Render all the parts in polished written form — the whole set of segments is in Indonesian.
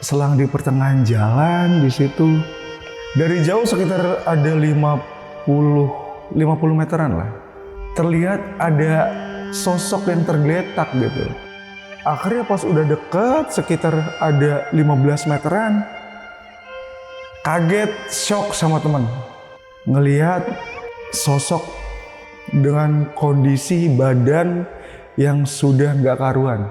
selang di pertengahan jalan di situ. Dari jauh sekitar ada 50 meteran lah. Terlihat ada sosok yang tergeletak gitu. Akhirnya pas udah deket sekitar ada 15 meteran, kaget, shock sama temen. Ngelihat sosok dengan kondisi badan yang sudah nggak karuan.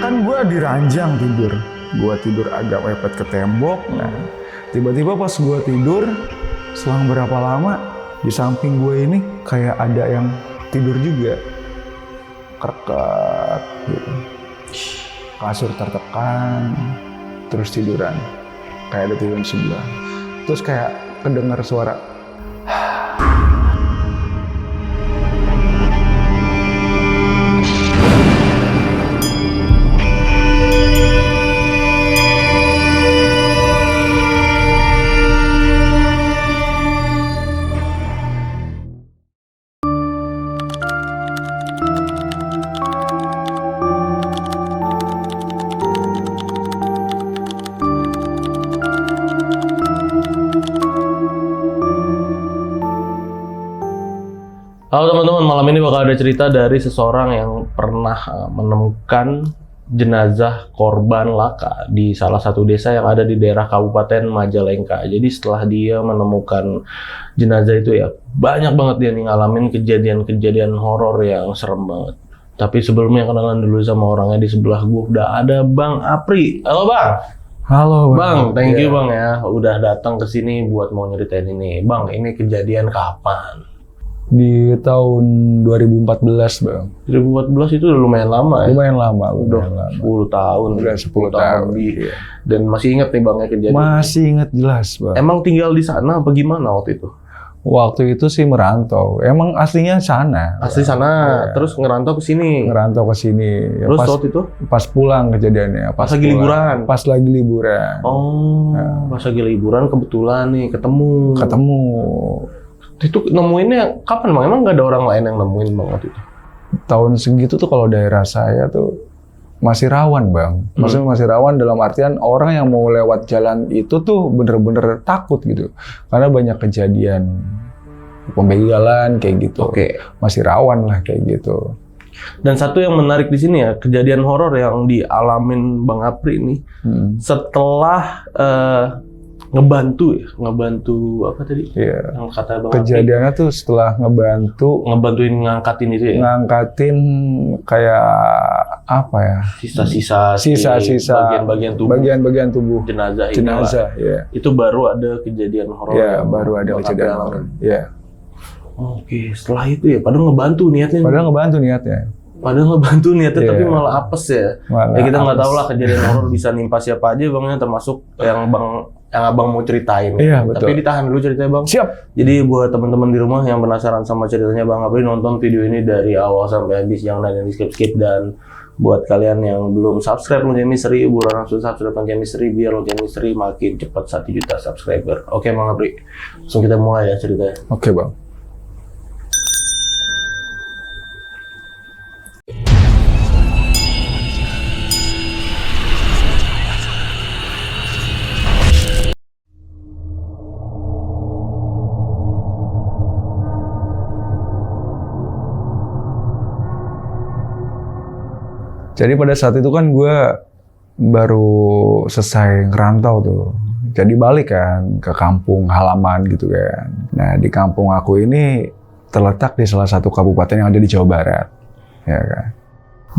Kan gue di ranjang tidur, gue tidur agak mepet ke tembok. Nah, tiba-tiba pas gue tidur, selang berapa lama di samping gue ini kayak ada yang tidur juga, kerket gitu, kasur tertekan, terus tiduran, kayak ada tidur di sebelah. Terus kayak kedengar suara. Halo teman-teman, malam ini bakal ada cerita dari seseorang yang pernah menemukan jenazah korban laka di salah satu desa yang ada di daerah Kabupaten Majalengka. Jadi setelah dia menemukan jenazah itu ya, banyak banget dia nih ngalamin kejadian-kejadian horor yang serem banget. Tapi sebelumnya kenalan dulu sama orangnya. Di sebelah gue udah ada Bang Apri. Halo Bang. Halo Bang, thank you Bang ya, udah datang ke sini buat mau nyeritain ini. Bang, ini kejadian kapan? Di tahun 2014 Bang. 2014 itu udah lumayan lama ya? Lumayan lama. 10 tahun. Udah 10 tahun. Lebih. Dan masih inget nih Bang ya kejadian? Masih inget jelas Bang. Emang tinggal di sana apa gimana waktu itu? Waktu itu sih merantau. Emang aslinya sana. Asli sana, ya. Terus ngerantau ke sini. Ngerantau ke sini. Ya, Terus pas, waktu itu? pas pulang kejadiannya. Pas lagi liburan? Pas lagi liburan. Oh, pas lagi liburan kebetulan nih ketemu. Itu nemuinnya kapan Bang? Emang nggak ada orang lain yang nemuin Bang waktu itu? Tahun segitu tuh kalau daerah saya tuh masih rawan Bang. Maksudnya masih rawan dalam artian orang yang mau lewat jalan itu tuh bener-bener takut gitu. Karena banyak kejadian pembegalan kayak gitu. Oke. Masih rawan lah kayak gitu. Dan satu yang menarik di sini ya, kejadian horor yang dialamin Bang Apri ini setelah ngebantu apa tadi? Iya. Yang kata Bang Kejadiannya tuh setelah ngebantuin ngangkatin itu ya? ngangkatin kayak apa ya? Sisa-sisa bagian-bagian tubuh. Bagian-bagian tubuh Jenazah, ya. Itu baru ada kejadian horor. Ya, baru ada kejadian horor. Ya. Oke, setelah itu ya, padahal ngebantu niatnya. Padahal ngebantu niatnya, tapi malah apes ya. Ya kita nggak tahu lah kejadian horor bisa nimpa siapa aja Bang, termasuk yang Abang mau ceritain. Iya, betul. Tapi ditahan dulu ceritanya Bang. Siap. Jadi buat teman-teman di rumah yang penasaran sama ceritanya Bang Apri, nonton video ini dari awal sampai habis, jangan ada yang skip-skip. Dan buat kalian yang belum subscribe Lonceng Misteri, buruan langsung subscribe Lonceng Misteri biar Lonceng Misteri makin cepat 1 juta subscriber. Oke Bang Apri, langsung kita mulai ya ceritanya. Oke Bang. Jadi pada saat itu kan gue baru selesai ngerantau tuh. Jadi balik kan ke kampung halaman gitu kan. Nah di kampung aku ini terletak di salah satu kabupaten yang ada di Jawa Barat. Ya kan.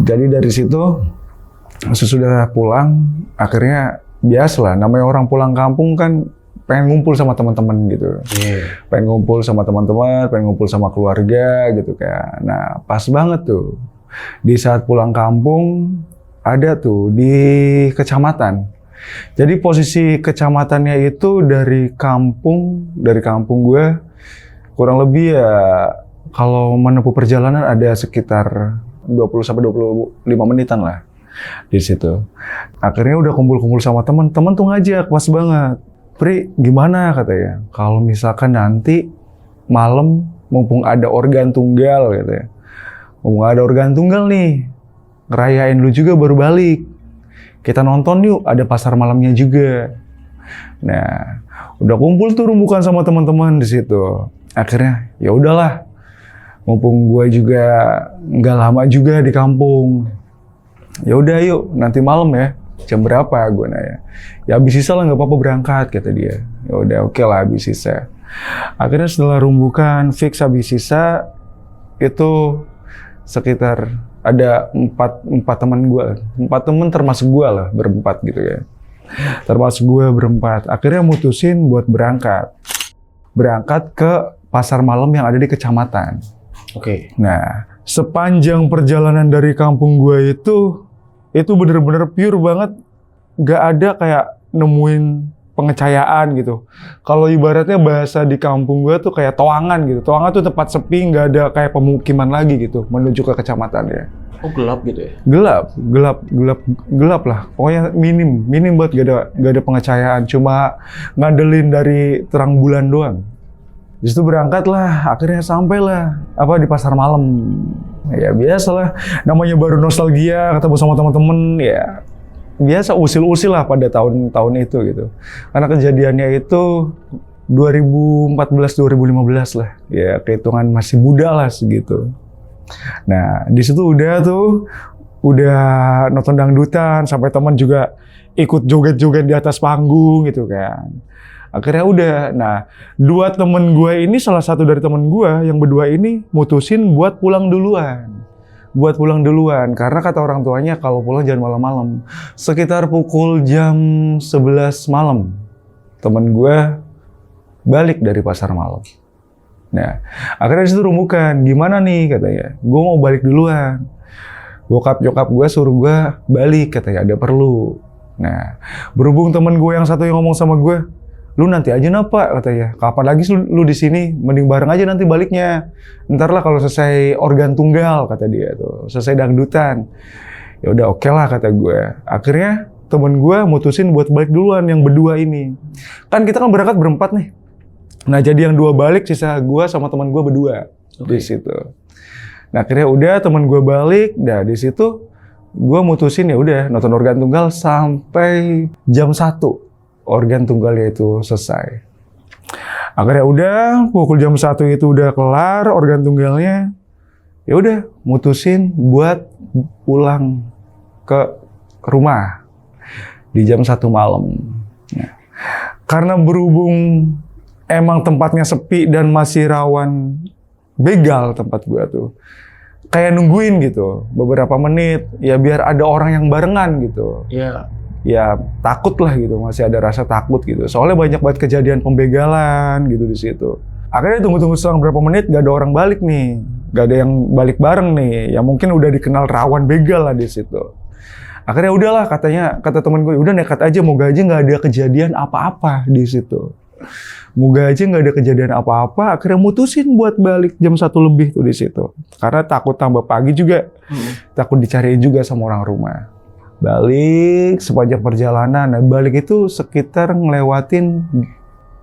Jadi dari situ sesudah pulang akhirnya biasalah namanya orang pulang kampung kan pengen ngumpul sama teman-teman gitu. Pengen ngumpul sama teman-teman, pengen ngumpul sama keluarga gitu kan. Nah pas banget tuh. Di saat pulang kampung, ada tuh di kecamatan. Jadi posisi kecamatannya itu dari kampung gue, kurang lebih ya, kalau menempuh perjalanan ada sekitar 20-25 menitan lah di situ. Akhirnya udah kumpul-kumpul sama temen tuh ngajak, pas banget. Pri, gimana katanya, kalau misalkan nanti malam mumpung ada organ tunggal katanya. Mumpung ada organ tunggal nih, ngerayain lu juga baru balik. Kita nonton yuk, ada pasar malamnya juga. Nah, udah kumpul tuh rumbukan sama teman-teman di situ. Akhirnya ya udahlah. Mumpung gue juga nggak lama juga di kampung. Ya udah yuk, nanti malam ya. Jam berapa gue nanya. Ya habis sisa lah, nggak apa-apa berangkat kata dia. Ya udah oke lah habis sisa. Akhirnya setelah rumbukan fix habis sisa itu sekitar ada empat teman gue. 4 teman termasuk gue lah, berempat gitu ya. Termasuk gue berempat. Akhirnya mutusin buat berangkat. Berangkat ke pasar malam yang ada di kecamatan. Oke. Nah, sepanjang perjalanan dari kampung gue itu bener-bener pure banget. Gak ada kayak nemuin pengecayaan gitu. Kalau ibaratnya bahasa di kampung gue tuh kayak toangan gitu. Toangan tuh tempat sepi, gak ada kayak pemukiman lagi gitu menuju ke kecamatan ya. Oh gelap gitu ya? Gelap lah. Pokoknya minim banget, gak ada pengecayaan. Cuma ngandelin dari terang bulan doang. Di situ berangkat lah, akhirnya sampailah di pasar malam. Ya biasalah, namanya baru nostalgia, ketemu sama teman-teman, ya biasa usil-usil lah pada tahun-tahun itu gitu. Karena kejadiannya itu 2014-2015 lah, ya kehitungan masih muda lah segitu. Nah di situ udah nonton dangdutan, sampai teman juga ikut joget-joget di atas panggung gitu kan. Akhirnya udah, nah 2 temen gue ini, salah satu dari temen gue yang berdua ini mutusin buat pulang duluan. Karena kata orang tuanya kalau pulang jangan malam-malam. Sekitar pukul jam 11 malam, temen gue balik dari pasar malam. Nah, akhirnya disitu rumbukan, gimana nih katanya, gue mau balik duluan. Bokap-nyokap gue suruh gue balik katanya, ada perlu. Nah, berhubung temen gue yang satu yang ngomong sama gue, lu nanti aja napa katanya, kapan lagi lu di sini, mending bareng aja nanti baliknya. Ntar lah kalau selesai organ tunggal kata dia tuh, selesai dangdutan. Ya udah oke lah kata gue. Akhirnya temen gue mutusin buat balik duluan yang berdua ini. Kan kita kan berangkat berempat nih. Nah jadi yang 2 balik, sisa gue sama temen gue berdua di situ. Nah akhirnya udah temen gue balik, nah di situ gue mutusin ya udah nonton organ tunggal sampai jam 1. Organ tunggalnya itu selesai. Akhirnya udah pukul jam 1 itu udah kelar organ tunggalnya. Ya udah mutusin buat pulang ke rumah di jam 1 malam. Nah, karena berhubung emang tempatnya sepi dan masih rawan begal tempat gua tuh. Kayak nungguin gitu beberapa menit ya biar ada orang yang barengan gitu. Iya. Ya takut lah gitu, masih ada rasa takut gitu. Soalnya banyak banget kejadian pembegalan gitu di situ. Akhirnya tunggu selang berapa menit gak ada orang balik nih, gak ada yang balik bareng nih. Ya mungkin udah dikenal rawan begal lah di situ. Akhirnya udahlah kata temen gue, udah nekat aja, moga aja gak ada kejadian apa-apa di situ. Moga aja gak ada kejadian apa-apa. Akhirnya mutusin buat balik jam 1 lebih tuh di situ. Karena takut tambah pagi juga, takut dicariin juga sama orang rumah. Balik sepanjang perjalanan, nah balik itu sekitar ngelewatin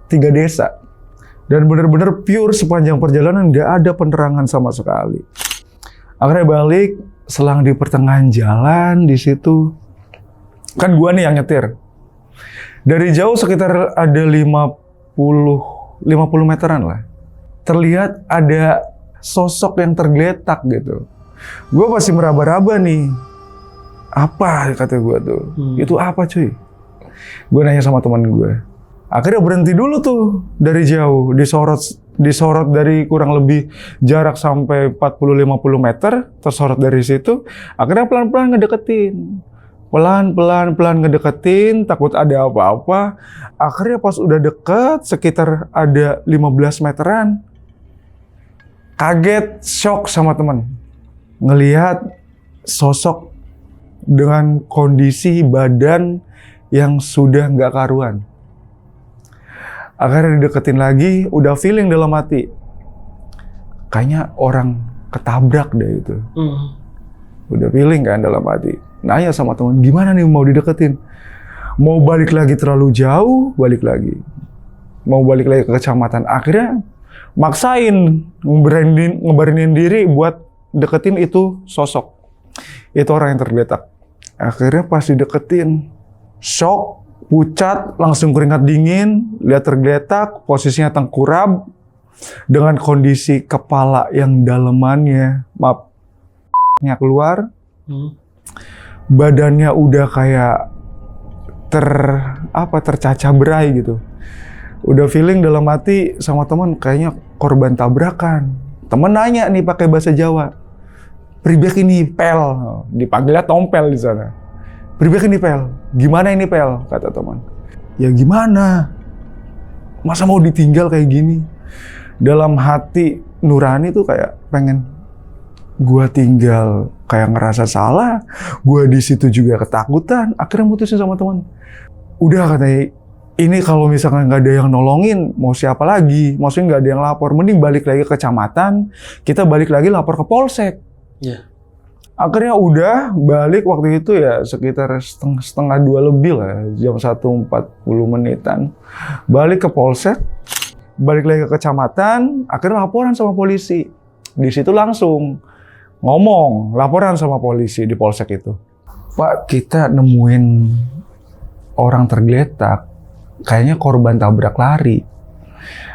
3 desa. Dan bener-bener pure sepanjang perjalanan gak ada penerangan sama sekali. Akhirnya balik, selang di pertengahan jalan di situ, kan gua nih yang nyetir. Dari jauh sekitar ada 50 meteran lah. Terlihat ada sosok yang tergeletak gitu. Gua masih meraba-raba nih. Apa kata gue tuh? Itu apa cuy? Gue nanya sama teman gue. Akhirnya berhenti dulu tuh dari jauh, disorot dari kurang lebih jarak sampai 40-50 meter, tersorot dari situ. Akhirnya pelan-pelan ngedeketin. Pelan-pelan ngedeketin, takut ada apa-apa. Akhirnya pas udah deket, sekitar ada 15 meteran. Kaget, shock sama temen. Ngelihat sosok dengan kondisi badan yang sudah nggak karuan. Akhirnya dideketin lagi, udah feeling dalam hati. Kayaknya orang ketabrak deh itu. Udah feeling kan dalam hati. Nanya sama teman, gimana nih mau dideketin? Mau balik lagi terlalu jauh, balik lagi. Mau balik lagi ke kecamatan. Akhirnya maksain ngeberaniin diri buat deketin itu sosok. Itu orang yang tergeletak. Akhirnya pas dideketin, shock, pucat, langsung keringat dingin, lihat tergeletak, posisinya tengkurap, dengan kondisi kepala yang dalemannya, maafnya keluar, badannya udah kayak tercacah berai gitu. Udah feeling dalam hati sama teman kayaknya korban tabrakan. Temen nanya nih pakai bahasa Jawa, "Pribek ini pel," dipanggilnya Tompel di sana. "Pribek ini pel, gimana ini pel?" kata teman. "Ya gimana? Masa mau ditinggal kayak gini?" Dalam hati nurani tuh kayak pengen, gua tinggal kayak ngerasa salah, gua di situ juga ketakutan. Akhirnya mutusin sama teman. Udah katanya, ini kalau misalkan nggak ada yang nolongin, mau siapa lagi? Maksudnya nggak ada yang lapor, mending balik lagi ke kecamatan, kita balik lagi lapor ke polsek. Yeah. Akhirnya udah balik waktu itu ya sekitar setengah 2 lebih lah, jam 1.40 menitan. Balik ke polsek, balik lagi ke kecamatan, akhirnya laporan sama polisi. Di situ langsung ngomong, laporan sama polisi di polsek itu. "Pak, kita nemuin orang tergeletak, kayaknya korban tabrak lari."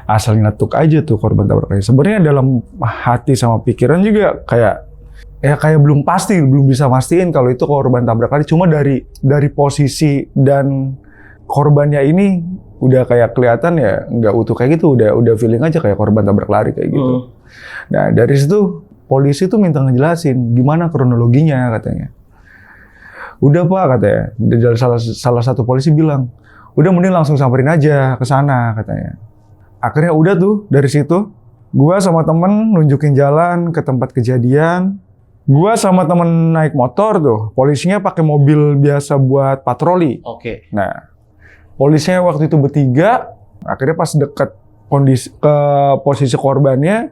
Asal nyeletuk aja tuh korban tabrak lari. Sebenarnya dalam hati sama pikiran juga kayak belum pasti, belum bisa mastiin kalau itu korban tabrak lari. Cuma dari posisi dan korbannya ini udah kayak kelihatan ya nggak utuh kayak gitu, udah feeling aja kayak korban tabrak lari kayak gitu. Nah dari situ polisi tuh minta ngejelasin gimana kronologinya katanya. "Udah Pak," katanya. Dari salah satu polisi bilang, "Udah mending langsung samperin aja ke sana," katanya. Akhirnya udah tuh dari situ, gua sama temen nunjukin jalan ke tempat kejadian. Gua sama temen naik motor tuh, polisinya pakai mobil biasa buat patroli. Oke. Nah, polisinya waktu itu bertiga. Akhirnya pas deket ke posisi korbannya,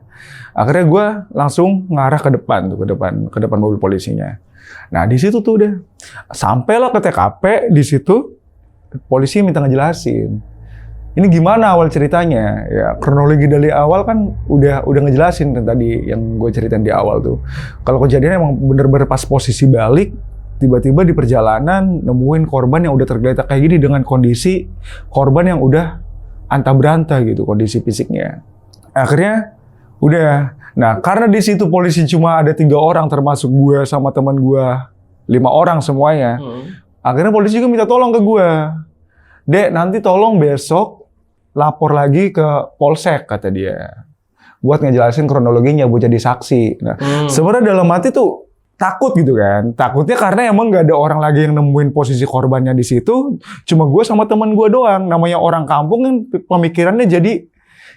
akhirnya gua langsung ngarah ke depan tuh, ke depan mobil polisinya. Nah di situ tuh udah sampailah ke TKP. Di situ polisi minta ngejelasin ini gimana awal ceritanya. Ya kronologi dari awal kan udah ngejelasin kan tadi yang gue ceritain di awal tuh. Kalau kejadiannya emang bener-bener pas posisi balik, tiba-tiba di perjalanan nemuin korban yang udah tergeletak kayak gini dengan kondisi korban yang udah anta beranta gitu kondisi fisiknya. Akhirnya udah. Nah, karena di situ polisi cuma ada 3 orang termasuk gue sama teman gue 5 orang semuanya. Akhirnya polisi juga minta tolong ke gue. "Dek, nanti tolong besok lapor lagi ke polsek," kata dia. Buat ngejelasin kronologinya, buat jadi saksi. Nah, sebenarnya dalam hati tuh takut gitu kan. Takutnya karena emang nggak ada orang lagi yang nemuin posisi korbannya di situ. Cuma gue sama teman gue doang. Namanya orang kampung kan pemikirannya jadi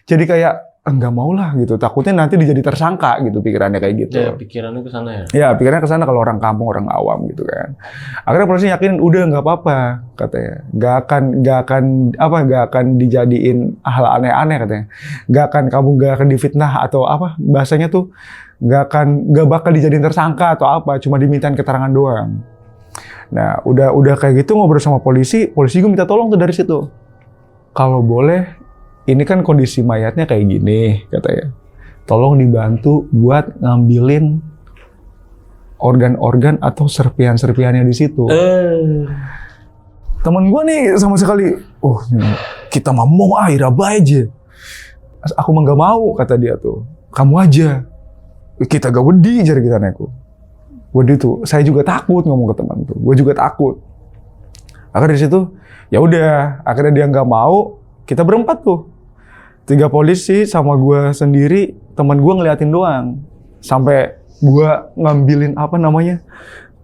kayak enggak mau lah gitu. Takutnya nanti dijadi tersangka gitu pikirannya kayak gitu. Ya, pikirannya ke sana ya. Ya, pikirannya ke sana kalau orang kampung, orang awam gitu kan. Akhirnya polisi yakin udah nggak apa-apa katanya. Nggak akan dijadiin hal aneh-aneh katanya. Kamu nggak akan difitnah atau apa bahasanya tuh nggak bakal dijadiin tersangka atau apa, cuma dimintain keterangan doang. Nah, udah kayak gitu ngobrol sama polisi gue minta tolong tuh dari situ. "Kalau boleh, ini kan kondisi mayatnya kayak gini," katanya. "Tolong dibantu buat ngambilin organ-organ atau serpihan-serpihannya di situ." Temen gue nih sama sekali, "Kita mah mau iraba aja." "Aku mah nggak mau," kata dia tuh. "Kamu aja. Kita gak wedi jari kita neku." Wedi tuh, saya juga takut ngomong ke teman tuh. Gue juga takut. Akhirnya di situ, ya udah. Akhirnya dia nggak mau. Kita berempat tuh. 3 polisi sama gue sendiri, teman gue ngeliatin doang. Sampai gue ngambilin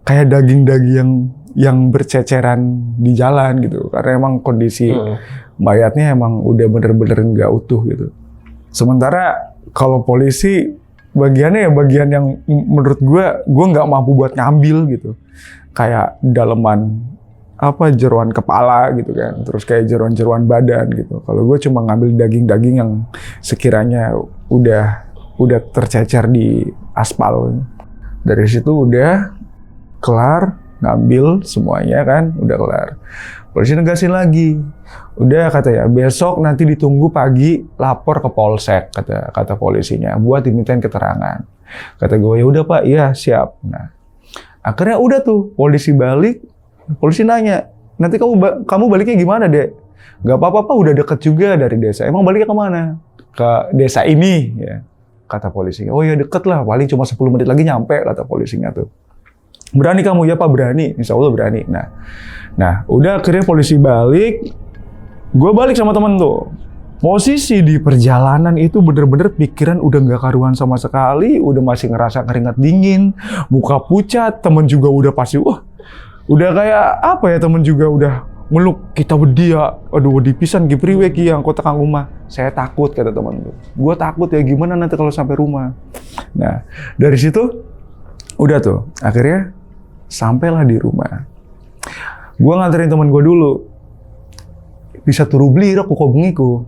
kayak daging-daging yang berceceran di jalan gitu. Karena emang kondisi mayatnya emang udah bener-bener nggak utuh gitu. Sementara kalau polisi bagiannya ya bagian yang menurut gue nggak mampu buat ngambil gitu. Kayak daleman jeroan kepala gitu kan, terus kayak jeroan-jeroan badan gitu. Kalau gue cuma ngambil daging-daging yang sekiranya udah tercecer di aspal. Dari situ udah kelar, ngambil semuanya kan, udah kelar. Polisi negasin lagi. Udah kata ya, besok nanti ditunggu pagi lapor ke polsek kata polisinya buat dimintain keterangan. Kata gue, ya udah Pak, iya siap. Nah, akhirnya udah tuh polisi balik, polisi nanya, nanti kamu baliknya gimana, Dek? Gak apa-apa Pak, udah deket juga dari desa. Emang baliknya kemana? Ke desa ini ya. Kata polisinya, oh ya deket lah, paling cuma 10 menit lagi nyampe, kata polisinya tuh. Berani kamu? Ya Pak, berani. Insya Allah berani. Nah, udah akhirnya polisi balik. Gue balik sama temen tuh. Posisi di perjalanan itu bener-bener pikiran udah nggak karuan sama sekali. Udah masih ngerasa keringat dingin. Muka pucat. Temen juga udah pasti, udah kayak apa ya, temen juga udah meluk kita bedia. Aduh, dipisan gipriwe ki yang kota kang rumah. Saya takut, kata temen tuh. Gue takut ya, gimana nanti kalau sampai rumah. Nah, dari situ udah tuh. Akhirnya sampailah di rumah. Gue nganterin temen gue dulu. Bisa turu beli rok kok bengiku.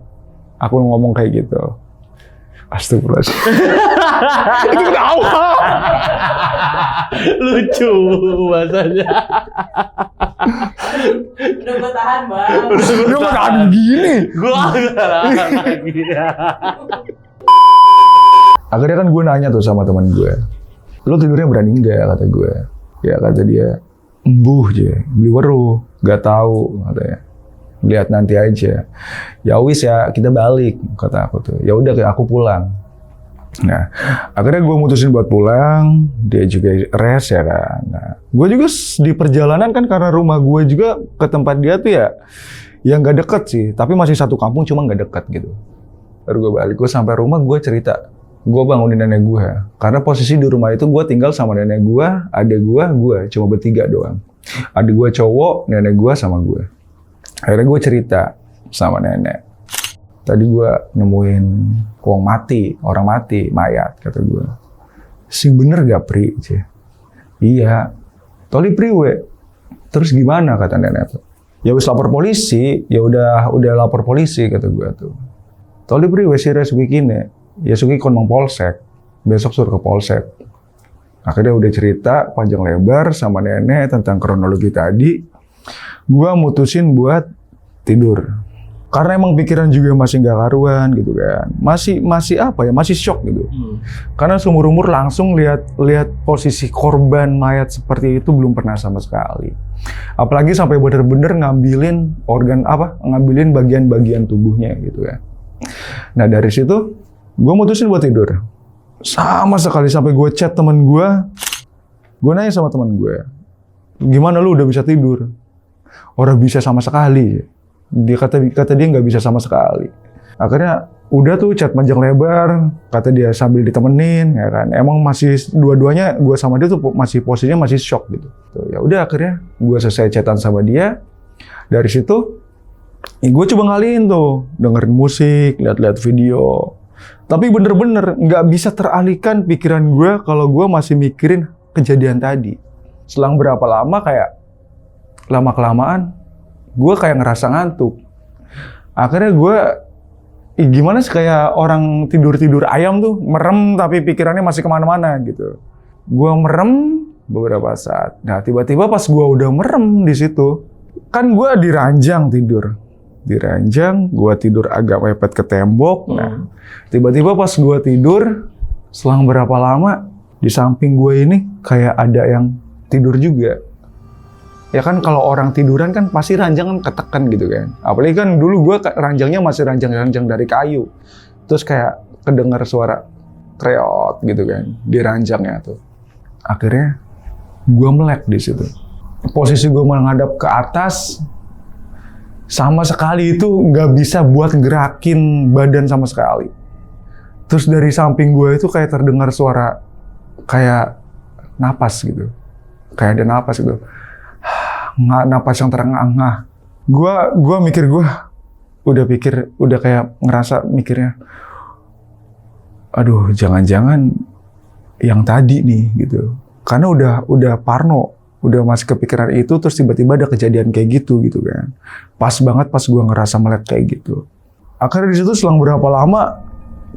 Aku ngomong kayak gitu. Astagfirullahaladzim. Itu ketawa. Lucu bahasanya. Udah gue tahan, Bang. Udah gue tahan gini. Gue gak tahan lagi. Akhirnya kan gue nanya tuh sama teman gue. Lo tidurnya berani nggak, kata gue. Ya kata dia, embuh aja, beli weruh, nggak tahu, katanya. Lihat nanti aja. Ya wis ya, kita balik, kata aku tuh. Ya udah, aku pulang. Nah, akhirnya gue mutusin buat pulang. Dia juga rest ya kan. Nah, gue juga di perjalanan kan, karena rumah gue juga ke tempat dia tuh ya nggak deket sih, tapi masih satu kampung, cuma nggak deket gitu. Baru gue balik, gue sampai rumah, gue cerita. Gue bangunin nenek gue, karena posisi di rumah itu gue tinggal sama nenek gue, adek gue cuma bertiga doang. Adik gue cowok, nenek gue sama gue. Akhirnya gue cerita sama nenek. Tadi gue nemuin orang mati, mayat, kata gue. Sing bener gak Pri? Iya. Toli priwe. Terus gimana, kata nenek tuh? Ya wis lapor polisi, ya udah lapor polisi, kata gue tuh. Toli priwe sih res begini. Ya suki kon mang polsek, besok suruh ke polsek. Akhirnya udah cerita panjang lebar sama nenek tentang kronologi tadi. Gua mutusin buat tidur. Karena emang pikiran juga masih nggak karuan gitu kan. Masih apa ya, masih shock gitu. Karena seumur-umur langsung lihat posisi korban mayat seperti itu belum pernah sama sekali. Apalagi sampai bener-bener ngambilin ngambilin bagian-bagian tubuhnya gitu kan. Nah dari situ gue mutusin buat tidur. Sama sekali sampai gue chat temen gue nanya sama temen gue, gimana lu udah bisa tidur? Orang bisa sama sekali. Dia kata dia nggak bisa sama sekali. Akhirnya udah tuh chat panjang lebar, kata dia sambil ditemenin, ya kan. Emang masih dua-duanya gue sama dia tuh masih posisinya masih shock gitu. Ya udah akhirnya gue selesai chatan sama dia. Dari situ gue coba ngalihin tuh, dengerin musik, lihat-lihat video. Tapi bener-bener nggak bisa teralihkan pikiran gue kalau gue masih mikirin kejadian tadi. Selang berapa lama, kayak lama-kelamaan gue kayak ngerasa ngantuk. Akhirnya gue gimana sih, kayak orang tidur ayam tuh, merem tapi pikirannya masih kemana-mana gitu. Gue merem beberapa saat. Nah tiba-tiba pas gue udah merem di situ, kan gue di ranjang tidur. Di ranjang, gue tidur agak mepet ke tembok. Nah, tiba-tiba pas gue tidur, selang berapa lama, di samping gue ini kayak ada yang tidur juga. Ya kan kalau orang tiduran kan pasti ranjang kan ketekan gitu kan. Apalagi kan dulu gue ranjangnya masih ranjang dari kayu. Terus kayak kedengar suara kreot gitu kan di ranjangnya tuh. Akhirnya gue melek di situ. Posisi gue menghadap ke atas, sama sekali itu nggak bisa buat gerakin badan sama sekali. Terus dari samping gue itu kayak terdengar suara kayak napas gitu. Kayak ada napas gitu. Napas yang terengah-engah. Gue mikir, udah kayak ngerasa mikirnya, aduh jangan-jangan yang tadi nih gitu. Karena udah parno. Udah masih kepikiran itu, terus tiba-tiba ada kejadian kayak gitu kan. Pas banget pas gue ngerasa melek kayak gitu. Akhirnya di situ selang berapa lama,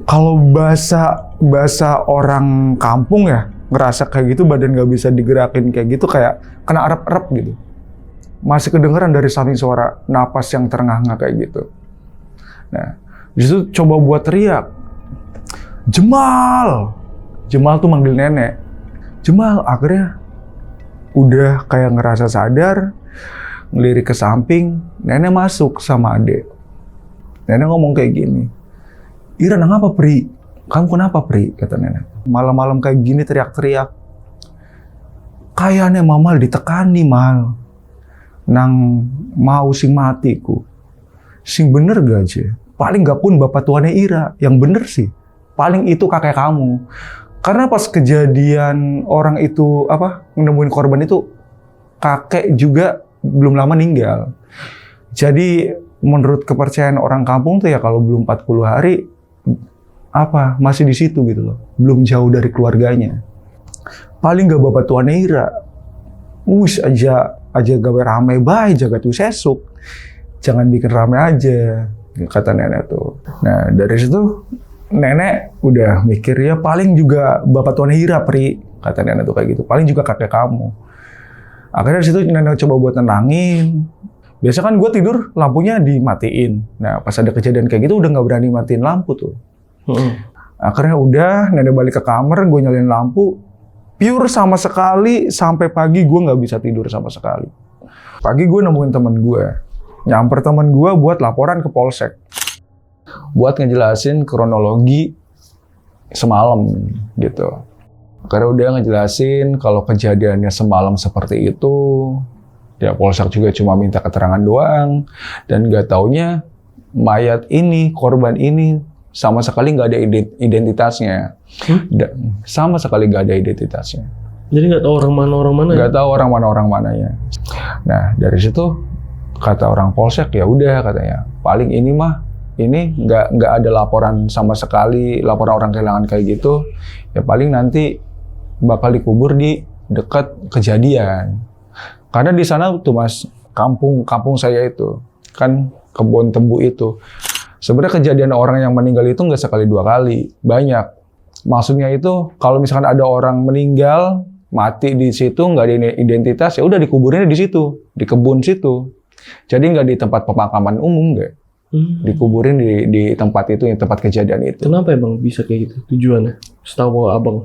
kalau bahasa orang kampung ya, ngerasa kayak gitu, badan nggak bisa digerakin kayak gitu, kayak kena erep-erep gitu. Masih kedengeran dari samping suara napas yang terengah-engah kayak gitu. Nah, disitu coba buat teriak, Jemal! Jemal tuh manggil nenek. Jemal, akhirnya udah kayak ngerasa sadar, ngelirik ke samping, nenek masuk sama adek. Nenek ngomong kayak gini, Ira, kenapa Pri? Kamu kenapa Pri? Kata nenek. Malam-malam kayak gini teriak-teriak. Kayaknya mama ditekani mal. Nang mau sing matiku. Sing bener gak aja? Paling gak pun bapak tuannya Ira. Yang bener sih. Paling itu kakek kamu. Karena pas kejadian orang itu nemuin korban itu, kakek juga belum lama meninggal. Jadi menurut kepercayaan orang kampung tuh ya kalau belum 40 hari masih di situ gitu loh. Belum jauh dari keluarganya. Paling gak bapak tuannya Ira. Wis aja gawe rame bae jaga tuh sesuk. Jangan bikin rame aja, kata nenek tuh. Nah, dari situ nenek udah mikir ya paling juga bapak tuannya Ira Pri, kata nenek tuh kayak gitu. Paling juga kakek kamu. Akhirnya dari situ nenek coba buat nenangin. Biasa kan gue tidur lampunya dimatiin. Nah pas ada kejadian kayak gitu udah nggak berani matiin lampu tuh. Akhirnya udah nenek balik ke kamar, gue nyalain lampu. Pure sama sekali sampai pagi gue nggak bisa tidur sama sekali. Pagi gue nemuin temen gue, nyamper temen gue buat laporan ke polsek, buat ngejelasin kronologi semalam gitu. Karena udah ngejelasin kalau kejadiannya semalam seperti itu, ya polsek juga cuma minta keterangan doang, dan nggak taunya mayat ini, korban ini sama sekali nggak ada identitasnya. Sama sekali nggak ada identitasnya. Jadi nggak tahu orang mana Nggak tahu orang mananya. Nah dari situ kata orang polsek ya udah katanya paling ini nggak ada laporan sama sekali, laporan orang kehilangan kayak gitu. Ya paling nanti bakal dikubur di dekat kejadian. Karena di sana tuh Mas, kampung saya itu kan kebun tebu itu. Sebenarnya kejadian orang yang meninggal itu nggak sekali dua kali, banyak. Maksudnya itu kalau misalkan ada orang meninggal mati di situ nggak ada identitas, ya udah dikuburinnya di situ, di kebun situ. Jadi nggak di tempat pemakaman umum nggak, dikuburin di tempat itu, yang tempat kejadian itu. Kenapa emang bisa kayak gitu tujuannya? Setahu abang.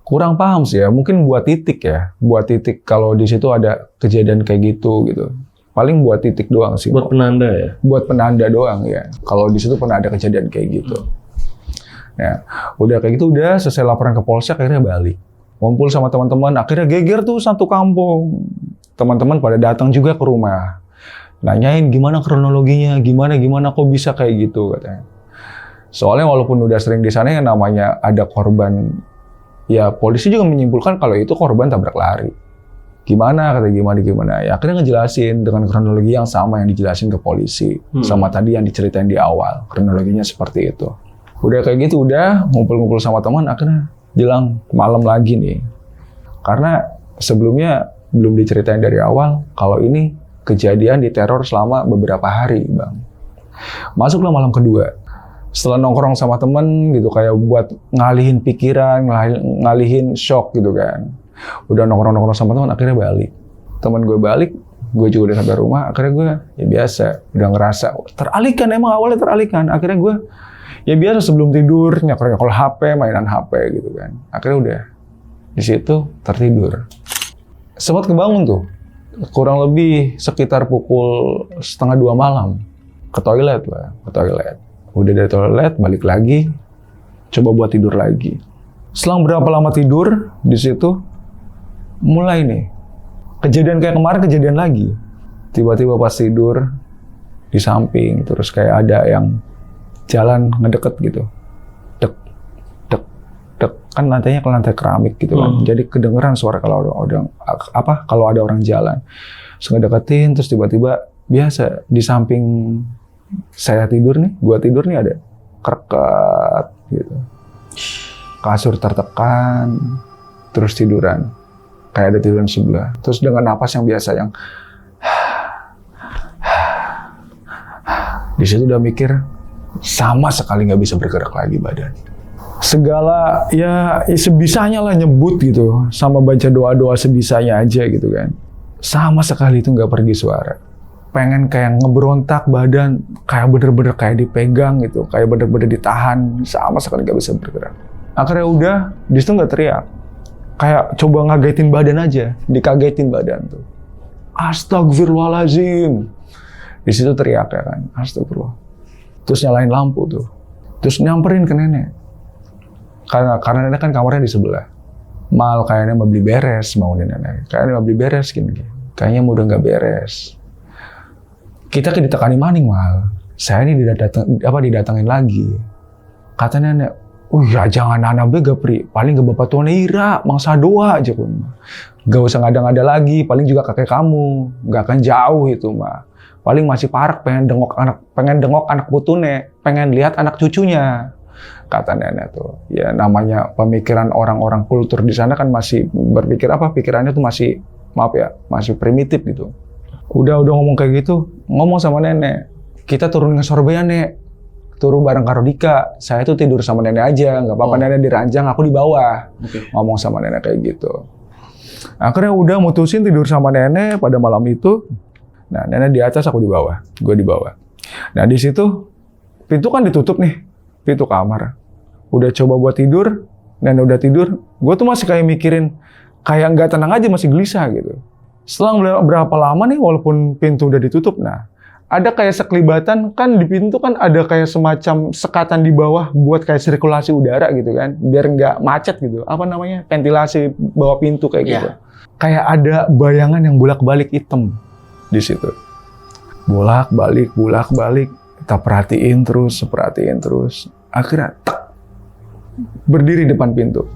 Kurang paham sih ya, mungkin buat titik kalau di situ ada kejadian kayak gitu. Paling buat titik doang sih. Buat penanda ya? Buat penanda doang ya. Kalau di situ pernah ada kejadian kayak gitu. Ya, udah kayak gitu udah selesai laporan ke polsek, akhirnya balik. Ngumpul sama teman-teman, akhirnya geger tuh satu kampung. Teman-teman pada datang juga ke rumah. Nanyain gimana kronologinya, gimana kok bisa kayak gitu katanya. Soalnya walaupun udah sering di sana yang namanya ada korban, ya polisi juga menyimpulkan kalau itu korban tabrak lari. Gimana ya akhirnya ngejelasin dengan kronologi yang sama yang dijelasin ke polisi sama tadi yang diceritain di awal, kronologinya seperti itu. Udah kayak gitu udah ngumpul-ngumpul sama teman, akhirnya jelang malam lagi nih, karena sebelumnya belum diceritain dari awal kalau ini kejadian diteror selama beberapa hari bang. Masuklah malam kedua, setelah nongkrong sama temen gitu kayak buat ngalihin pikiran, ngalihin shock gitu kan. Udah nongkrong sama teman, akhirnya balik. Temen gue balik, gue juga udah sampai rumah. Akhirnya gue ya biasa, udah ngerasa teralihkan, emang awalnya teralihkan. Akhirnya gue ya biasa sebelum tidur nyakol HP, mainan HP gitu kan. Akhirnya udah di situ tertidur. Sempat kebangun tuh, kurang lebih sekitar pukul 1:30 malam. Ke toilet. Udah dari toilet balik lagi, coba buat tidur lagi. Selang berapa lama tidur di situ, mulai nih kejadian kayak kemarin, kejadian lagi. Tiba-tiba pas tidur di samping terus kayak ada yang jalan ngedeket gitu, dek kan lantainya ke lantai keramik gitu kan. Jadi kedengeran suara kalau ada orang jalan. Terus ngedeketin, terus tiba-tiba biasa di samping saya tidur nih, gua tidur nih ada kreket gitu, kasur tertekan, terus tiduran. Kayak ada tiduran sebelah. Terus dengan napas yang biasa yang di situ udah mikir sama sekali nggak bisa bergerak lagi badan. segala ya sebisanya lah nyebut gitu, sama baca doa-doa sebisanya aja gitu kan. Sama sekali itu nggak pergi suara. Pengen kayak ngeberontak badan, kayak bener-bener kayak dipegang gitu, kayak bener-bener ditahan, sama sekali nggak bisa bergerak. Akhirnya udah, di situ nggak teriak, kayak coba ngagetin badan aja, dikagetin badan tuh. Astagfirullahaladzim. Di situ teriak ya kan, astagfirullah. Terus nyalain lampu tuh, terus nyamperin ke nenek. Karena nenek kan kamarnya di sebelah. Mal kayaknya mau beli beres, bangunin nenek. Kayaknya mau beli beres gini. Kayaknya mau udah nggak beres. Kita ditekani maning mal. Saya ini didatangin lagi. Kata nenek, ya jangan anak bega pri. Paling ke bapak tua Neira, mangsa doa aja pun. Gak usah ngada-ngada lagi. Paling juga kakek kamu. Gak akan jauh itu mah. Paling masih parek pengen dengok anak putune, pengen lihat anak cucunya. Kata nenek tuh. Ya namanya pemikiran orang-orang kultur di sana kan masih berpikir pikirannya tuh masih masih primitif gitu. Udah ngomong kayak gitu, ngomong sama nenek, kita turunin ke Surabaya nek, turun bareng Kak Rodika, saya tuh tidur sama nenek aja, nggak apa-apa nenek di ranjang, aku di bawah. Ngomong sama nenek kayak gitu. Akhirnya udah mutusin tidur sama nenek pada malam itu. Nah nenek di atas, aku di bawah, gue di bawah. Nah di situ pintu kan ditutup nih, pintu kamar. Udah coba buat tidur, nenek udah tidur, gue tuh masih kayak mikirin, kayak nggak tenang aja, masih gelisah gitu. Selang berapa lama nih, walaupun pintu udah ditutup, nah ada kayak sekelibatan, kan di pintu kan ada kayak semacam sekatan di bawah buat kayak sirkulasi udara gitu kan, biar nggak macet gitu. Apa namanya? Ventilasi bawah pintu kayak gitu. Kayak ada bayangan yang bolak-balik hitam di situ. Bolak-balik. Kita perhatiin terus. Akhirnya berdiri depan pintu.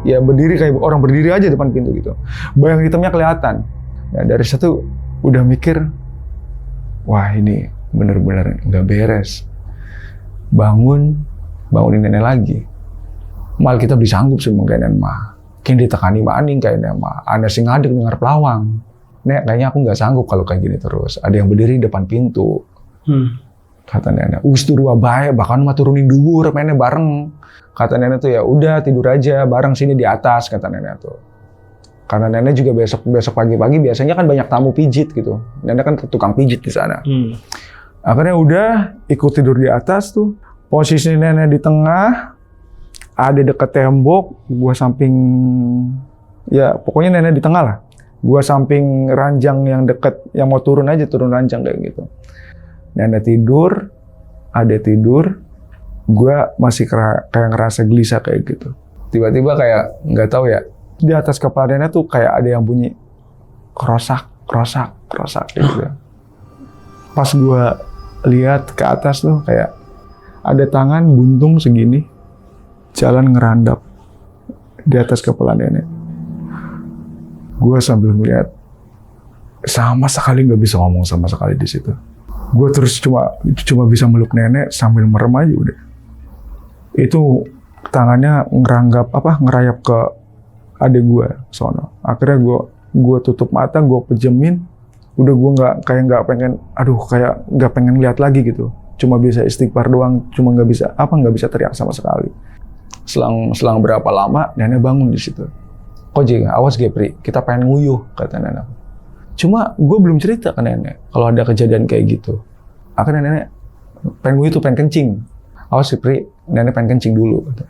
Ya berdiri kayak orang berdiri aja depan pintu gitu. Bayang hitamnya kelihatan. Nah dari situ udah mikir, wah ini bener-bener nggak beres. Bangunin nenek lagi. Mal kita beli sanggup sih mengganen mah. Kini ditekani maning kayaknya mah. Ana sing ngadeg dengar pelawang. Nek kayaknya aku nggak sanggup kalau kayak gini terus. Ada yang berdiri depan pintu. Kata nenek, turu bae, bahkan mah turunin dhuwur, mainnya bareng. Kata nenek tuh ya udah tidur aja bareng sini di atas, kata nenek tuh. Karena nenek juga besok pagi-pagi biasanya kan banyak tamu pijit gitu. Nenek kan tukang pijit di sana. Akhirnya udah ikut tidur di atas tuh. Posisi nenek di tengah, ada deket tembok, gua samping, ya pokoknya nenek di tengah lah. Gua samping ranjang yang deket, yang mau turun ranjang kayak gitu. Nenek tidur, adek tidur, gue masih kayak ngerasa gelisah kayak gitu. Tiba-tiba kayak nggak tahu ya, di atas kepala nenek tuh kayak ada yang bunyi kerosak gitu. Pas gue lihat ke atas tuh kayak ada tangan buntung segini, jalan ngerandap di atas kepala nenek. Gue sambil melihat, sama sekali nggak bisa ngomong sama sekali di situ. Gue terus cuma bisa meluk nenek sambil merem aja udah. Itu tangannya ngerayap ke adik gue sono. Akhirnya gue tutup mata, gue pejemin. Udah gue nggak pengen lihat lagi gitu. Cuma bisa istighfar doang, cuma nggak bisa teriak sama sekali. Selang berapa lama nenek bangun di situ. Kok Jeng, awas Gepri, kita pengen nguyuh, kata nenek. Cuma gue belum cerita ke nenek kalau ada kejadian kayak gitu. Akhirnya nenek pengen nguyuh tuh, pengen kencing. Awas Gepri, nenek pengen kencing dulu, kata.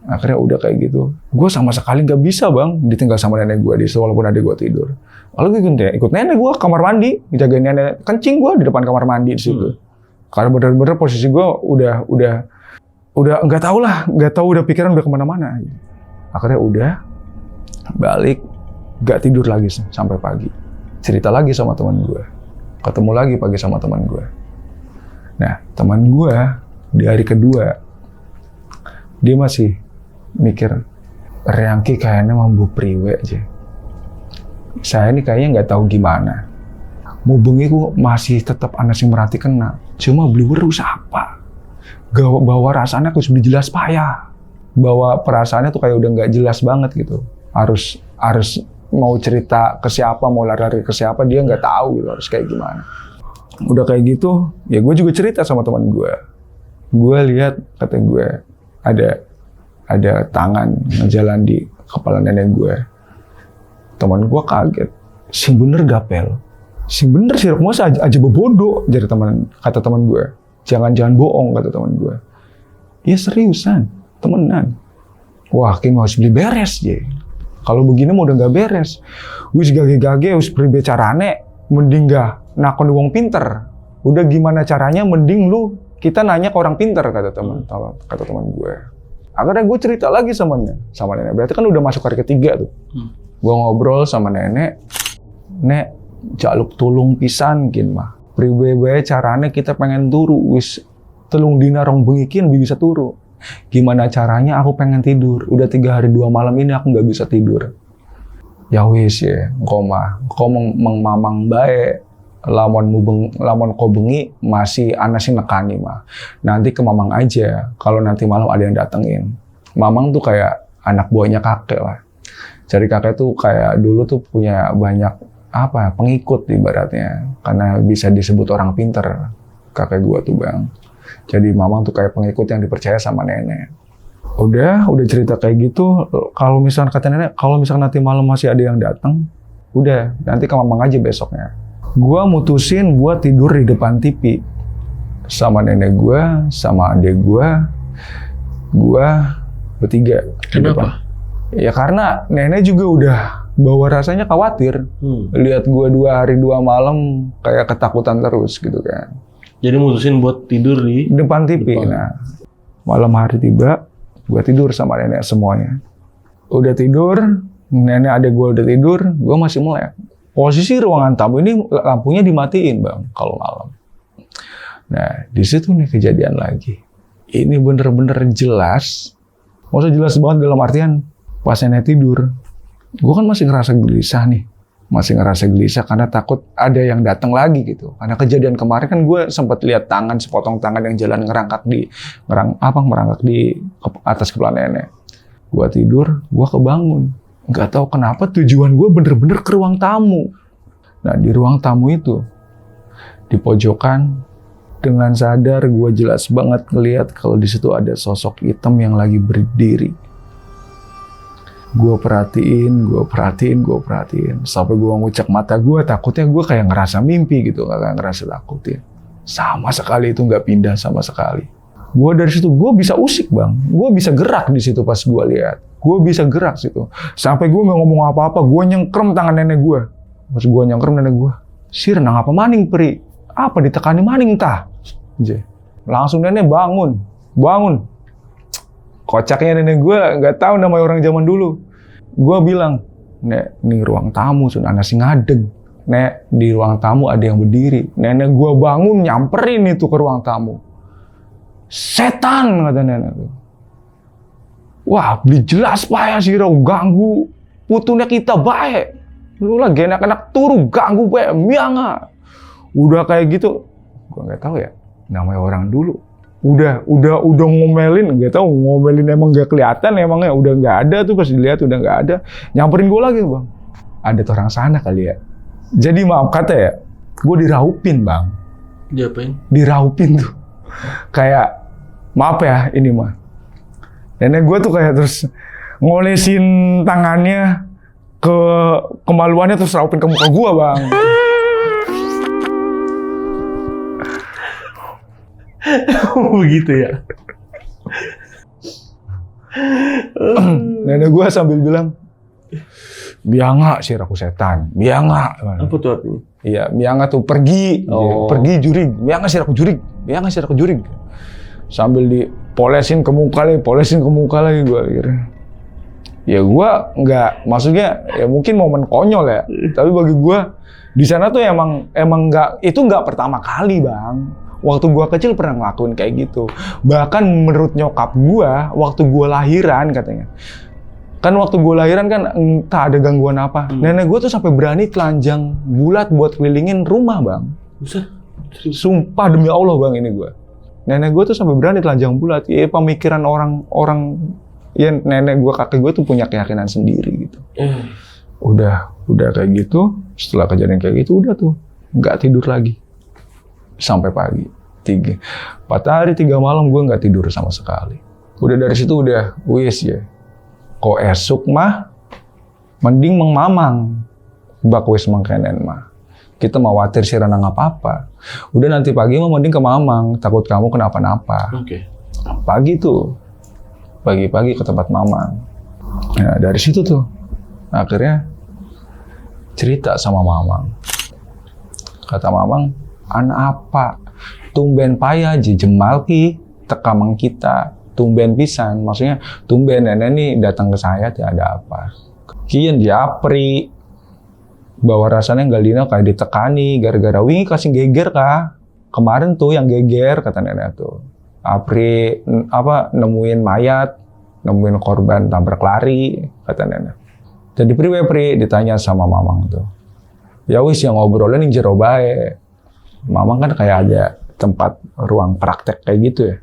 Akhirnya udah kayak gitu. Gue sama sekali nggak bisa bang ditinggal sama nenek gue di situ walaupun adik gue tidur. Lalu gue ikut nenek gue kamar mandi, dijagain nenek kencing gue di depan kamar mandi di situ. Karena bener-bener posisi gue udah nggak tahu udah pikiran udah kemana-mana. Akhirnya udah balik, nggak tidur lagi sampai pagi. Cerita lagi sama teman gue, ketemu lagi pagi sama teman gue. Nah teman gue di hari kedua dia masih mikir, Reangki kayaknya mampu priwe aja. Saya ini kayaknya nggak tahu gimana. Mau bengiku masih tetap anak sing merhati kena. Cuma beli werus apa? Bawa rasanya aku sudah jelas payah. Bawa perasaannya tuh kayak udah nggak jelas banget gitu. Harus mau cerita ke siapa, mau lari ke siapa, dia nggak tahu gitu harus kayak gimana. Udah kayak gitu, ya gue juga cerita sama teman gue. Gue lihat, kata gue, ada tangan ngejalan di kepala nenek gue. Teman gue kaget, sing bener gapel, sing bener sih Rokmos aja bebodo, jadi kata teman gue. Jangan bohong kata teman gue. Iya seriusan, temenan. Wah, Kim harus beli beres je. Kalau begini mau udah nggak beres. Wis gage-gage, wis pribe carane, mending gak nakon wong pinter. Udah gimana caranya, mending lu kita nanya ke orang pinter kata teman gue. Akhirnya gue cerita lagi sama nenek. Berarti kan udah masuk hari ketiga tuh. Gue ngobrol sama nenek. Nek, jaluk tulung pisan kin mah. Priwe carane kita pengen turu, wis telung dina rong bengikin bisa turu. Gimana caranya aku pengen tidur. Udah 3 hari 2 malam ini aku nggak bisa tidur. Ya wis ya, engko mamang bae. Lamun ko bengi masih ana sing nekani mah. Nanti ke mamang aja kalau nanti malam ada yang datengin. Mamang tuh kayak anak buahnya kakek lah. Jadi kakek tuh kayak dulu tuh punya banyak pengikut ibaratnya, karena bisa disebut orang pinter kakek gua tuh bang. Jadi mamang tuh kayak pengikut yang dipercaya sama nenek. Udah cerita kayak gitu. Kalau misalkan kata nenek, kalau misalkan nanti malam masih ada yang datang, udah nanti ke mamang aja besoknya. Gua mutusin buat tidur di depan TV sama nenek gua, sama adik gua bertiga. Kenapa? Ya karena nenek juga udah bawa rasanya khawatir. Lihat gua 2 hari 2 malam kayak ketakutan terus gitu kan. Jadi mutusin buat tidur di depan TV. Nah, malam hari tiba, gua tidur sama nenek semuanya. Udah tidur, nenek adik gua udah tidur, gua masih melek. Posisi ruangan tamu ini lampunya dimatiin bang kalau malam. Nah, di situ nih kejadian lagi. Ini bener-bener jelas. Maksudnya jelas banget dalam artian pas nenek tidur, gue kan masih ngerasa gelisah nih. Masih ngerasa gelisah karena takut ada yang datang lagi gitu. Karena kejadian kemarin kan gue sempat lihat sepotong tangan yang jalan merangkak di atas kepala nenek. Gue tidur, gue kebangun. Nggak tahu kenapa tujuan gue bener-bener ke ruang tamu. Nah di ruang tamu itu, di pojokan, dengan sadar gue jelas banget ngelihat kalau di situ ada sosok hitam yang lagi berdiri. Gue perhatiin. Sampai gue ngucek mata gue, takutnya gue kayak ngerasa mimpi gitu, kayak ngerasa takutin. Sama sekali itu nggak pindah sama sekali. Gue dari situ, gue bisa usik bang. Gue bisa gerak di situ pas gue lihat. Gue bisa gerak situ. Sampai gue nggak ngomong apa-apa, gue nyengkrem tangan nenek gue. Pas gue nyengkrem nenek gue, sir nang apa maning pri? Apa ditekani maning tah? Langsung nenek bangun. Kocaknya nenek gue nggak tahu nama orang zaman dulu. Gue bilang, nek ini ruang tamu, sun anak sing ngadeg. Nek di ruang tamu ada yang berdiri. Nenek gue bangun nyamperin itu ke ruang tamu. Setan kata nenek tuh. Wah, beli jelas payah sih ganggu putunya kita baik. Lu lagi enak-enak turu ganggu baik mianga. Udah kayak gitu, gua nggak tahu ya namanya orang dulu. Udah ngomelin, nggak tahu ngomelin emang nggak kelihatan emangnya udah nggak ada tuh pas dilihat udah nggak ada. Nyamperin gua lagi bang. Ada tuh orang sana kali ya. Jadi maaf kata ya, gua diraupin bang. Diapain? Diraupin tuh. Kayak maaf ya ini mah. Nenek gue tuh kayak terus ngolesin tangannya ke kemaluannya terus raupin ke muka gue bang. Begitu ya. Nenek gue sambil bilang, bianga sih aku setan, bianga. Apa tuh artinya? Iya, bianga tuh pergi jurig, bianga sih aku jurig. Sambil dipolesin ke muka lagi gue akhirnya. Ya gue nggak, maksudnya ya mungkin momen konyol ya. Tapi bagi gue di sana tuh emang nggak, itu nggak pertama kali bang. Waktu gue kecil pernah ngelakuin kayak gitu. Bahkan menurut nyokap gue, waktu gue lahiran katanya. Kan waktu gue lahiran kan entah ada gangguan apa. Nenek gue tuh sampai berani telanjang bulat buat kelilingin rumah bang. Buset. Sumpah demi Allah bang ini gue. Nenek gue tuh sampai berani telanjang bulat. Ya pemikiran orang ya nenek gue, kakek gue tuh punya keyakinan sendiri gitu. Udah kayak gitu, setelah kejadian kayak gitu udah tuh nggak tidur lagi sampai pagi. 4 hari 3 malam gue nggak tidur sama sekali. Udah dari situ udah, wis ya. Kok esuk mah, mending mengmamang. Bak wis mengkenen mah. Kita mau khawatir si Rana nggak apa-apa. Udah nanti pagi mah mending ke mamang, takut kamu kenapa-napa. Oke. Pagi tuh, pagi-pagi ke tempat mamang. Nah dari situ tuh, akhirnya cerita sama mamang. Kata mamang, anak apa? Tumben payah ji jemal ki tekamang kita. Tumben pisan, maksudnya tumben nenek nih datang ke saya tidak ada apa. Kian japri, bahwa rasanya Galina kayak ditekani gara-gara wingi kasih geger kah? Kemarin tuh yang geger kata nenek tuh. Apri nemuin mayat, nemuin korban tabrak lari kata nenek. Jadi pri ditanya sama mamang tuh. Ya wis yang ngobrolin yang jero bae. Mamang kan kayak ada tempat ruang praktek kayak gitu ya.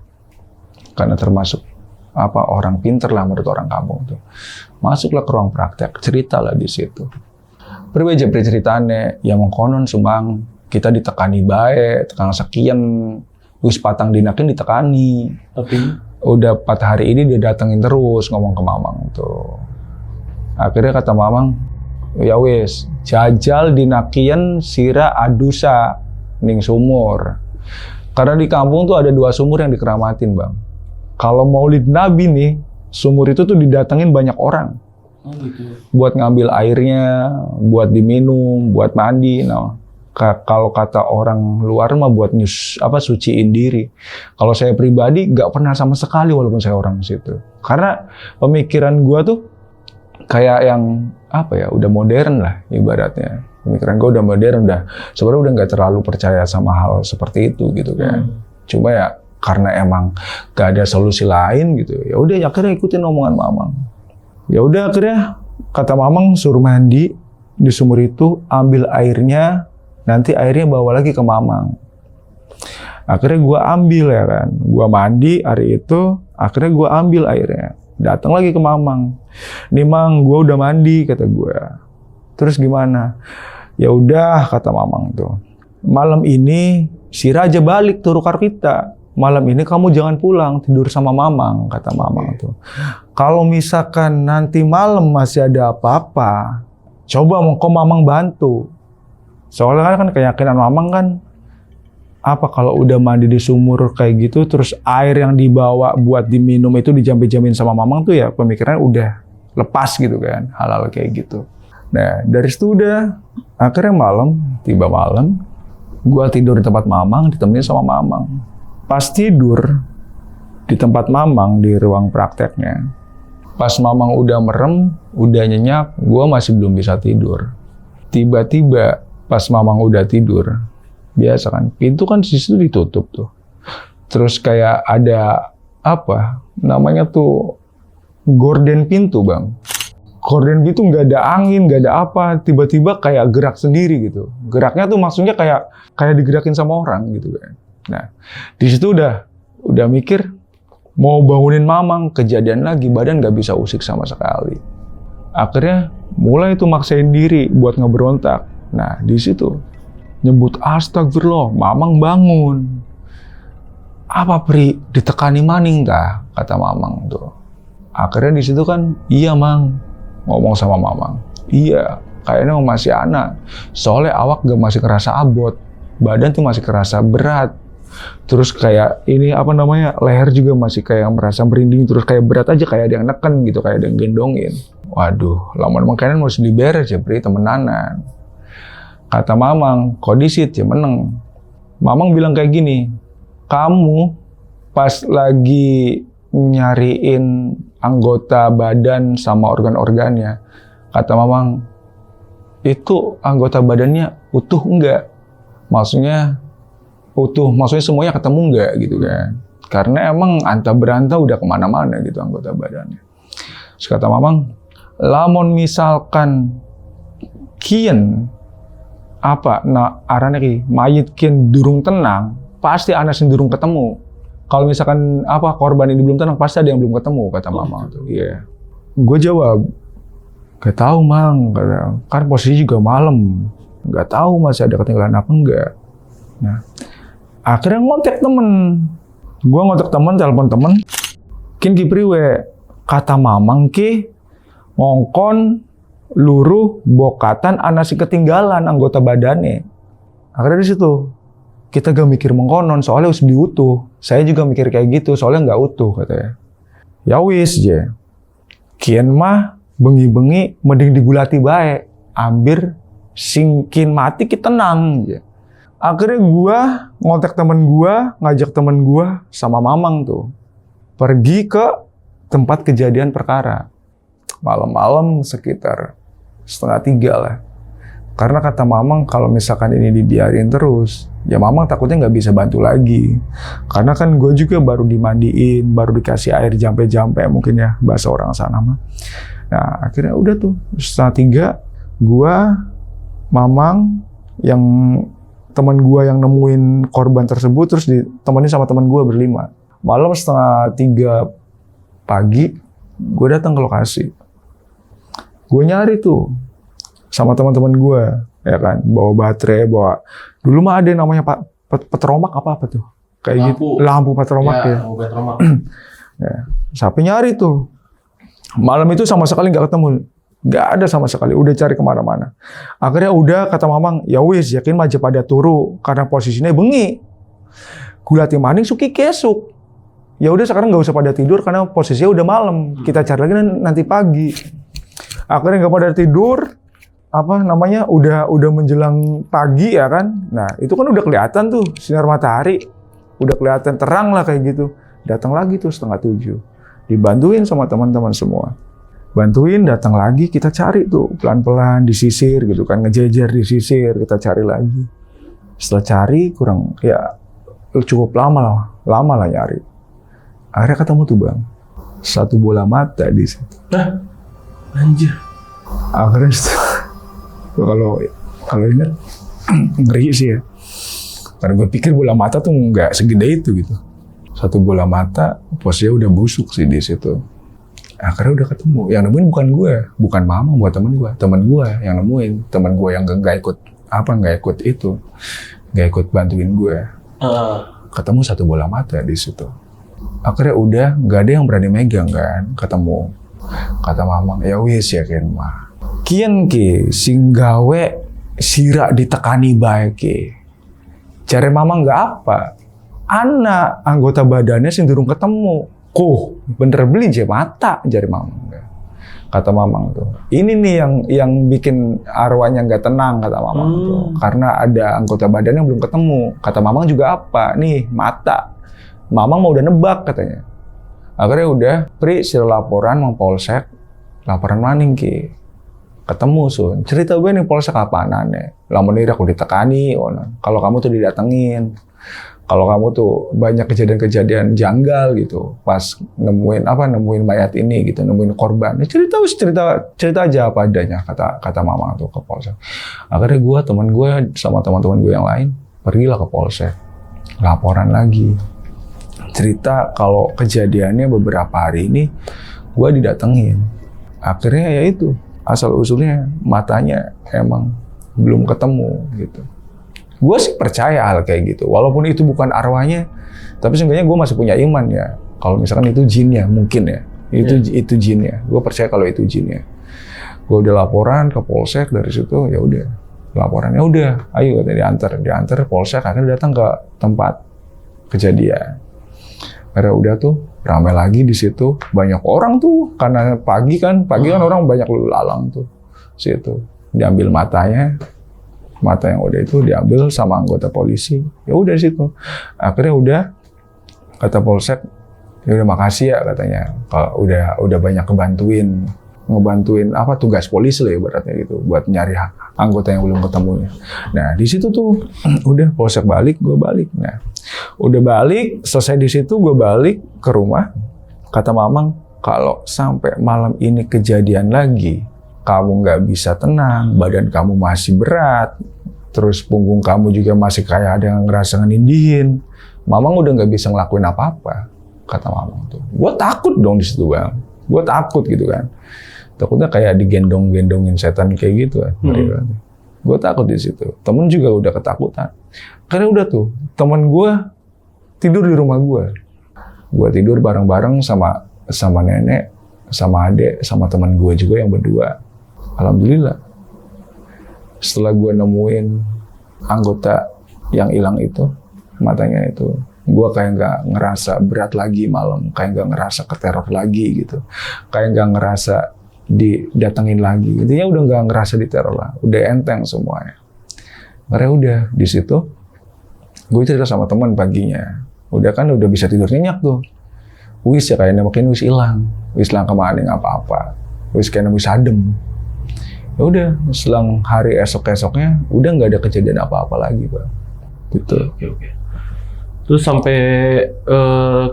Karena termasuk orang pinter lah menurut orang kampung tuh. Masuklah ke ruang praktek, ceritalah di situ. Priwe ceritane yang mengkonon sumbang kita ditekani bae, tekan sekian wis patang dinakin ditekani. Tapi udah 4 hari ini dia datengin terus ngomong ke mamang tuh. Akhirnya kata mamang, ya wis jajal dinakian sira adusa ning sumur. Karena di kampung tuh ada 2 sumur yang dikeramatin bang. Kalau Maulid Nabi nih, sumur itu tuh didatengin banyak orang. oh gitu. Buat ngambil airnya, buat diminum, buat mandi. Nah, kalau kata orang luar mah buat suciin diri. Kalau saya pribadi nggak pernah sama sekali walaupun saya orang situ. Karena pemikiran gua tuh kayak yang udah modern lah ibaratnya. Pemikiran gua udah modern, sebenarnya udah nggak terlalu percaya sama hal seperti itu gitu kan. Cuma ya karena emang gak ada solusi lain gitu. Ya udah akhirnya ikutin omongan mamang. Ya udah akhirnya kata mamang suruh mandi di sumur itu, ambil airnya, nanti airnya bawa lagi ke mamang. Akhirnya gua ambil ya kan. Gua mandi hari itu, akhirnya gua ambil airnya. Datang lagi ke mamang. Nih mang, gua udah mandi kata gua. Terus gimana? Ya udah kata mamang tuh. Malam ini si Raja balik tuh Rukarpita. Malam ini kamu jangan pulang, tidur sama mamang, kata mamang tuh. Kalau misalkan nanti malam masih ada apa-apa, coba mau kok mamang bantu. Soalnya kan keyakinan mamang kan, kalau udah mandi di sumur kayak gitu, terus air yang dibawa buat diminum itu dijam-jamin sama mamang tuh ya pemikiran udah lepas gitu kan, hal-hal kayak gitu. Nah dari situ udah, akhirnya tiba malam, gua tidur di tempat mamang, ditemenin sama mamang. Pas tidur di tempat mamang di ruang prakteknya, pas mamang udah merem, udah nyenyak, gue masih belum bisa tidur. Tiba-tiba pas mamang udah tidur, biasa kan, pintu kan di situ ditutup tuh. Terus kayak ada namanya tuh gorden pintu bang. Gorden pintu nggak ada angin, nggak ada apa, tiba-tiba kayak gerak sendiri gitu. Geraknya tuh maksudnya kayak digerakin sama orang gitu kan. Nah, di situ udah mikir mau bangunin mamang, kejadian lagi, badan nggak bisa usik sama sekali. Akhirnya mulai tuh maksain diri buat ngeberontak. Nah, di situ nyebut astagfirullah, mamang bangun. Apa pri ditekani maning kah? Kata mamang tuh. Akhirnya di situ kan, iya mang, ngomong sama mamang. Iya, kayaknya masih anak. Soalnya awak gak masih kerasa abot, badan tuh masih kerasa berat. Terus kayak ini leher juga masih kayak merasa merinding, terus kayak berat aja, kayak ada yang neken gitu, kayak ada yang gendongin. Waduh, lama makanan harus diberes ya pri, temenanan. Kata mamang, kodisit ya meneng. Mamang bilang kayak gini, kamu pas lagi nyariin anggota badan sama organ-organnya, kata mamang, itu anggota badannya utuh enggak? Maksudnya semuanya ketemu enggak gitu kan. Karena emang anta beranta udah kemana-mana gitu anggota badannya. Terus kata mamang, lamun misalkan kian arane ki mayit kian durung tenang, pasti ana sing durung ketemu. Kalau misalkan korban ini belum tenang, pasti ada yang belum ketemu, kata mamang tuh. Iya. Gue jawab, gak tahu mang, kan posisi juga malam, gak tahu masih ada ketinggalan apa enggak. Nah, akhirnya ngontak temen. Gue ngontak temen, telepon temen. Kin kipriwe kata mamang ki ngongkon luruh bokatan anasi ketinggalan anggota badannya. Akhirnya di situ kita gak mikir mengkonon soalnya harus diutuh. Saya juga mikir kayak gitu soalnya nggak utuh katanya. Ya wis je. Kian mah bengi-bengi mending digulati bae. Ambir singkin mati kita tenang je. Akhirnya gua ngontak temen gua, ngajak temen gua sama mamang tuh pergi ke tempat kejadian perkara. Malam-malam sekitar 2:30 lah. Karena kata mamang kalau misalkan ini dibiarin terus, ya mamang takutnya nggak bisa bantu lagi. Karena kan gue juga baru dimandiin, baru dikasih air jampe-jampe mungkin ya bahasa orang sana mah. Nah akhirnya udah tuh 2:30 gue, mamang, yang teman gue yang nemuin korban tersebut terus ditemani sama teman gue berlima. Malam 2:30 pagi, gue datang ke lokasi. Gue nyari tuh sama teman-teman gue, ya kan, bawa baterai, bawa. Dulu mah ada yang namanya petromak apa tuh, kayak gitu, lampu petromak ya. Lampu petromak. Ya, sampai nyari tuh. Malam itu sama sekali nggak ketemu, nggak ada sama sekali. Udah cari kemana-mana. Akhirnya udah kata mamang, ya wis, yakin aja pada turu karena posisinya bengi. Gulati maning suki kesuk. Ya udah sekarang nggak usah pada tidur karena posisinya udah malam. Kita cari lagi nanti pagi. Akhirnya nggak pada tidur, udah menjelang pagi ya kan. Nah itu kan udah kelihatan tuh sinar matahari, udah kelihatan terang lah kayak gitu. Datang lagi tuh 6:30, dibantuin sama teman-teman semua. Bantuin, datang lagi, kita cari tuh pelan-pelan disisir gitu kan, ngejejer disisir, kita cari lagi. Setelah cari kurang ya cukup lama lah nyari. Akhirnya ketemu tuh bang, 1 bola mata di situ. Anjir. Akhirnya kalau ingat ngeri sih ya. Karena gue pikir bola mata tuh nggak segede itu gitu. 1 bola mata, posnya udah busuk sih di situ. Akhirnya udah ketemu. Yang nemuin bukan gue, bukan mama, buat temen gue yang nemuin. Temen gue yang nggak ikut bantuin gue. Ketemu 1 bola mata di situ. Akhirnya udah nggak ada yang berani megang kan, ketemu. Kata mamang, ya wis ya kan mah. Kian ki sing gawe sira ditekani bae ki. Jare mamang nggak apa. Anak anggota badannya sing durung ketemu. Bener beli je mata jare mamang. Kata mamang tuh. Ini nih yang bikin arwahnya nggak tenang kata mamang tuh. Karena ada anggota badan yang belum ketemu. Kata mamang juga apa? Nih mata. Mamang mau udah nebak katanya. Akhirnya udah, Pri, sila laporan mang polsek, laporan maning ki. Ketemu sun, cerita gue nih polsek apaan-aneh. Lamun ini aku ditekani, kalau kamu tuh didatengin. Kalau kamu tuh banyak kejadian-kejadian janggal gitu, pas nemuin mayat ini gitu, nemuin korban. Ya cerita aja apa adanya, kata mama tuh ke polsek. Akhirnya gue, teman gue sama teman-teman gue yang lain, pergilah ke polsek. Laporan lagi. Cerita kalau kejadiannya beberapa hari ini gue didatengin. Akhirnya ya itu asal usulnya matanya emang belum ketemu gitu. Gue sih percaya hal kayak gitu. Walaupun itu bukan arwahnya, tapi seenggaknya gue masih punya iman ya. Kalau misalkan itu jinnya mungkin ya. Itu jinnya. Gue percaya kalau itu jinnya. Gue udah laporan ke polsek, dari situ ya udah laporannya udah. Ayo diantar polsek, akhirnya datang ke tempat kejadian. Karena udah tuh ramai lagi di situ, banyak orang tuh karena pagi kan orang banyak lalu lalang tuh situ. Diambil matanya, mata yang udah itu diambil sama anggota polisi. Ya udah di situ. Akhirnya udah kata polsek, ya udah makasih ya katanya. Kalau udah banyak ngebantuin tugas polisi lah ibaratnya gitu buat nyari anggota yang belum ketemunya. Nah di situ tuh udah polsek balik, gue balik. Nah udah balik, selesai di situ gue balik ke rumah. Kata mamang, kalau sampai malam ini kejadian lagi, kamu nggak bisa tenang, badan kamu masih berat, terus punggung kamu juga masih kayak ada yang ngerasa ngenindihin, mamang udah nggak bisa ngelakuin apa-apa. Kata mamang tuh. Gue takut dong di situ bang. Gue takut gitu kan. Takutnya kayak digendong-gendongin setan kayak gitu kan. Gue takut di situ. Temen juga udah ketakutan. Karena udah tuh, temen gue tidur di rumah gue. Gue tidur bareng-bareng sama sama nenek, sama adek, sama teman gue juga yang berdua. Alhamdulillah. Setelah gue nemuin anggota yang hilang itu, matanya itu, gue kayak nggak ngerasa berat lagi malam, kayak nggak ngerasa keteror lagi gitu, kayak nggak ngerasa didatengin lagi. Intinya udah nggak ngerasa diteror lah, udah enteng semuanya. Karena udah di situ, gue cerita sama teman paginya, udah bisa tidur nyenyak tuh. Wis ya kayaknya makin wis hilang kemana nggak apa-apa, wis kayaknya wis adem. Ya udah, selang hari esoknya udah nggak ada kejadian apa-apa lagi, Bang. Gitu. Oke. Terus sampai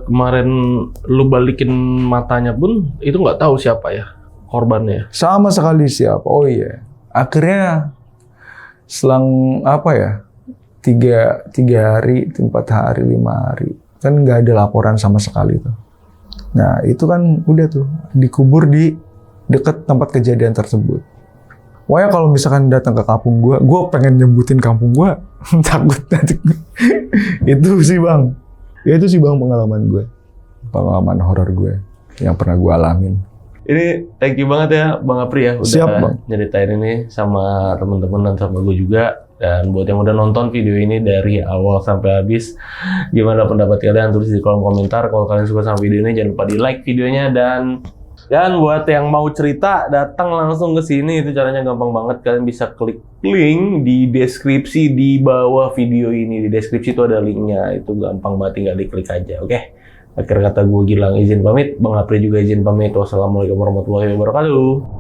kemarin lu balikin matanya pun itu nggak tahu siapa ya korbannya? Sama sekali siapa. Oh iya. Akhirnya selang apa ya? 3 hari, 4 hari, 5 hari. Kan nggak ada laporan sama sekali tuh. Nah itu kan udah tuh dikubur di dekat tempat kejadian tersebut. Wah ya kalau misalkan datang ke kampung gue pengen nyebutin kampung gue, takut nanti. Itu sih bang, ya itu sih bang pengalaman horor gue yang pernah gue alamin. Ini thank you banget ya Bang Apri ya udah Siap, Bang. nyeritain ini sama teman-teman dan sama gue juga. Dan buat yang udah nonton video ini dari awal sampai habis, gimana pendapat kalian? Tulis di kolom komentar. Kalau kalian suka sama video ini jangan lupa di like videonya, dan buat yang mau cerita, datang langsung ke sini. Itu caranya gampang banget. Kalian bisa klik link di deskripsi di bawah video ini. Di deskripsi itu ada linknya. Itu gampang banget, tinggal diklik aja. Oke? Akhir kata gue Gilang izin pamit. Bang Apri juga izin pamit. Wassalamualaikum warahmatullahi wabarakatuh.